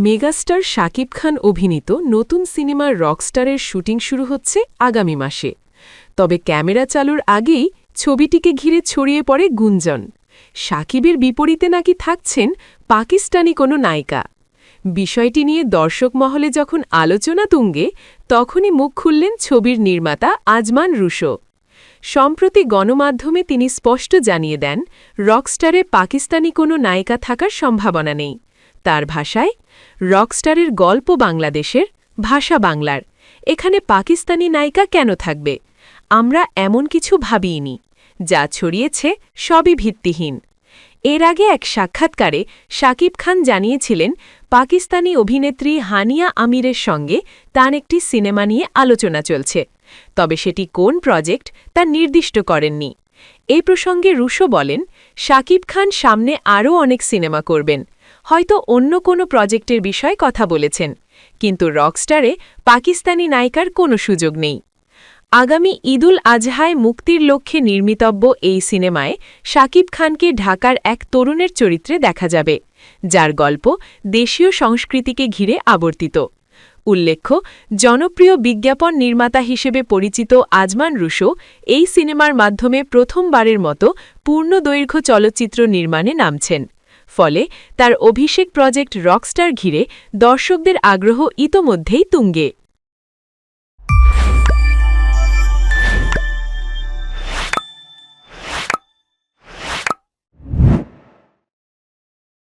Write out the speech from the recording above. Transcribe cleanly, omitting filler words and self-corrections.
Megastar Shakib Khan অভিনীত নতুন সিনেমার রকস্টারের শুটিং শুরু হচ্ছে আগামী মাসে। তবে ক্যামেরা চালুর আগেই ছবিটিকে ঘিরে ছড়িয়ে পড়ে গুঞ্জন। শাকিবের বিপরীতে নাকি থাকছেন পাকিস্তানি কোনো নায়িকা। বিষয়টি নিয়ে দর্শক মহলে যখন আলোচনা তুঙ্গে, তখনই মুখ খুললেন ছবির নির্মাতা আজমান রুশো। সম্প্রতি গণমাধ্যমে তিনি স্পষ্ট জানিয়ে দেন, রকস্টারে পাকিস্তানি কোনো নায়িকা থাকার সম্ভাবনা নেই। তার ভাষায়, রকস্টারের গল্প বাংলাদেশের, ভাষা বাংলার, এখানে পাকিস্তানি নায়িকা কেন থাকবে? আমরা এমন কিছু ভাবিইনি। যা ছড়িয়েছে সবই ভিত্তিহীন। এর আগে এক সাক্ষাৎকারে শাকিব খান জানিয়েছিলেন, পাকিস্তানি অভিনেত্রী হানিয়া আমিরের সঙ্গে তার একটি সিনেমা নিয়ে আলোচনা চলছে, তবে সেটি কোন প্রজেক্ট তা নির্দিষ্ট করেননি। এই প্রসঙ্গে রুশো বলেন, শাকিব খান সামনে আরও অনেক সিনেমা করবেন, হয়তো অন্য কোনো প্রজেক্টের বিষয়ে কথা বলেছেন, কিন্তু রকস্টারে পাকিস্তানি নায়িকার কোনো সুযোগ নেই। আগামী ঈদুল আজহায় মুক্তির লক্ষ্যে নির্মিতব্য এই সিনেমায় শাকিব খানকে ঢাকার এক তরুণের চরিত্রে দেখা যাবে, যার গল্প দেশীয় সংস্কৃতিকে ঘিরে আবর্তিত। উল্লেখ্য, জনপ্রিয় বিজ্ঞাপন নির্মাতা হিসেবে পরিচিত আজমান রুশো এই সিনেমার মাধ্যমে প্রথমবারের মতো পূর্ণদৈর্ঘ্য চলচ্চিত্র নির্মাণে নামছেন। ফলে তার অভিষেক প্রজেক্ট রকস্টার ঘিরে দর্শকদের আগ্রহ ইতোমধ্যেই তুঙ্গে।